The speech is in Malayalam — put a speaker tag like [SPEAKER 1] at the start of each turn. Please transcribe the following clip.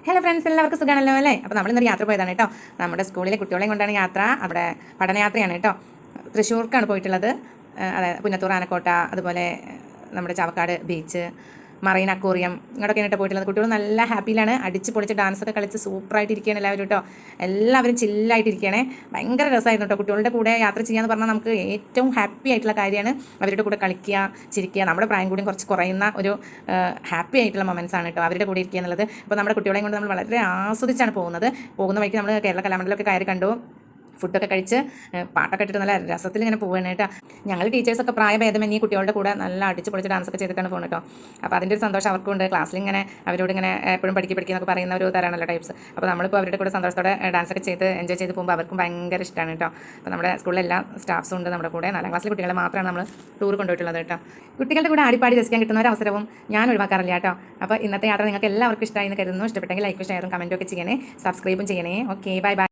[SPEAKER 1] ഹലോ ഫ്രണ്ട്സ്, എല്ലാവർക്കും സുഖമാണല്ലോ അല്ലേ? അപ്പോൾ നമ്മളിന്നൊരു യാത്ര പോയതാണ് കേട്ടോ. നമ്മുടെ സ്കൂളിലെ കുട്ടികളെയും കൊണ്ടാണ് യാത്ര. അവിടെ പഠനയാത്രയാണ് കേട്ടോ. തൃശ്ശൂർക്കാണ് പോയിട്ടുള്ളത്. അതായത് പുന്നത്തൂർ ആനക്കോട്ട, അതുപോലെ നമ്മുടെ ചാവക്കാട് ബീച്ച്, മറൈൻ അക്വേറിയം, ഇങ്ങോട്ടൊക്കെയാണ് കേട്ടോ പോയിട്ടുള്ളത്. കുട്ടികൾ നല്ല ഹാപ്പിയിലാണ്, അടിച്ച് പൊളിച്ച് ഡാൻസൊക്കെ കളിച്ച് സൂപ്പറായിട്ട് ഇരിക്കുകയാണ് എല്ലാവരും കേട്ടോ. എല്ലാവരും ചില്ലായിട്ടിരിക്കുകയാണേ. ഭയങ്കര രസമായിരുന്നു കേട്ടോ. കുട്ടികളുടെ കൂടെ യാത്ര ചെയ്യാന്ന് പറഞ്ഞാൽ നമുക്ക് ഏറ്റവും ഹാപ്പി ആയിട്ടുള്ള കാര്യമാണ്. അവരുടെ കൂടെ കളിക്കുക, ചിരിക്കുക. നമ്മുടെ പ്രായം കൂടി കുറച്ച് കുറയുന്ന ഒരു ഹാപ്പി ആയിട്ടുള്ള മൊമെൻറ്റ്സ് ആണ് കേട്ടോ അവരുടെ കൂടെ ഇരിക്കുക എന്നുള്ളത്. അപ്പോൾ നമ്മുടെ കുട്ടികളെയും കൊണ്ട് നമ്മൾ വളരെ ആസ്വദിച്ചാണ് പോകുന്ന വഴിക്ക് നമ്മൾ കേരള കലാമണ്ഡലമൊക്കെ കയറി കണ്ടു. ഫുഡൊക്കെ കഴിച്ച് പാട്ടൊക്കെ ഇട്ടിട്ട് നല്ല രസത്തിൽ ഇങ്ങനെ പോവുകയാണ് കേട്ടോ. ഞങ്ങൾ ടീച്ചേഴ്സൊക്കെ പ്രായഭേദമന്യേ കുട്ടികളുടെ കൂടെ നല്ല അടിച്ച് പൊളിച്ച് ഡാൻസൊക്കെ ചെയ്തിട്ടാണ് പോകുന്നത് കേട്ടോ. അപ്പോൾ അതിൻ്റെ ഒരു സന്തോഷം അവർക്കുണ്ട്. ക്ലാസ്സിൽ ഇങ്ങനെ അവരോട് ഇങ്ങനെ എപ്പോഴും പഠിക്കുന്നൊക്കെ പറയുന്ന ഒരു തരാണല്ലോ ടൈപ്സ്. അപ്പോൾ നമ്മളിപ്പോൾ അവരുടെ കൂടെ സന്തോഷത്തോടെ ഡാൻസൊക്കെ ചെയ്ത് എൻജോയ് ചെയ്ത് പോകുമ്പോൾ അവർക്കും ഭയങ്കര ഇഷ്ടമാണ് കേട്ടോ. അപ്പോൾ നമ്മുടെ സ്കൂളിലെ എല്ലാ സ്റ്റാഫ്സും ഉണ്ട് നമ്മുടെ കൂടെ. 4ാം ക്ലാസ്സിലെ കുട്ടികളെ മാത്രമാണ് നമ്മൾ ടൂർ കൊണ്ടുപോയിട്ടുള്ളത് കേട്ടോ. കുട്ടികളുടെ കൂടെ ആടിപ്പാടി രസിക്കാൻ കിട്ടുന്ന ഒരു അവസരവും ഞാൻ ഒഴിവാക്കാറില്ല കേട്ടോ. അപ്പോൾ ഇന്നത്തെ യാത്ര നിങ്ങൾക്ക് എല്ലാവർക്കും ഇഷ്ടമായി എന്ന് കരുതുന്നു. ഇഷ്ടപ്പെട്ടെങ്കിൽ ലൈക്കും ഷെയറും കമൻറ്റും ഒക്കെ ചെയ്യണേ, സബ്സ്ക്രൈബും ചെയ്യണേ. Okay, bye bye.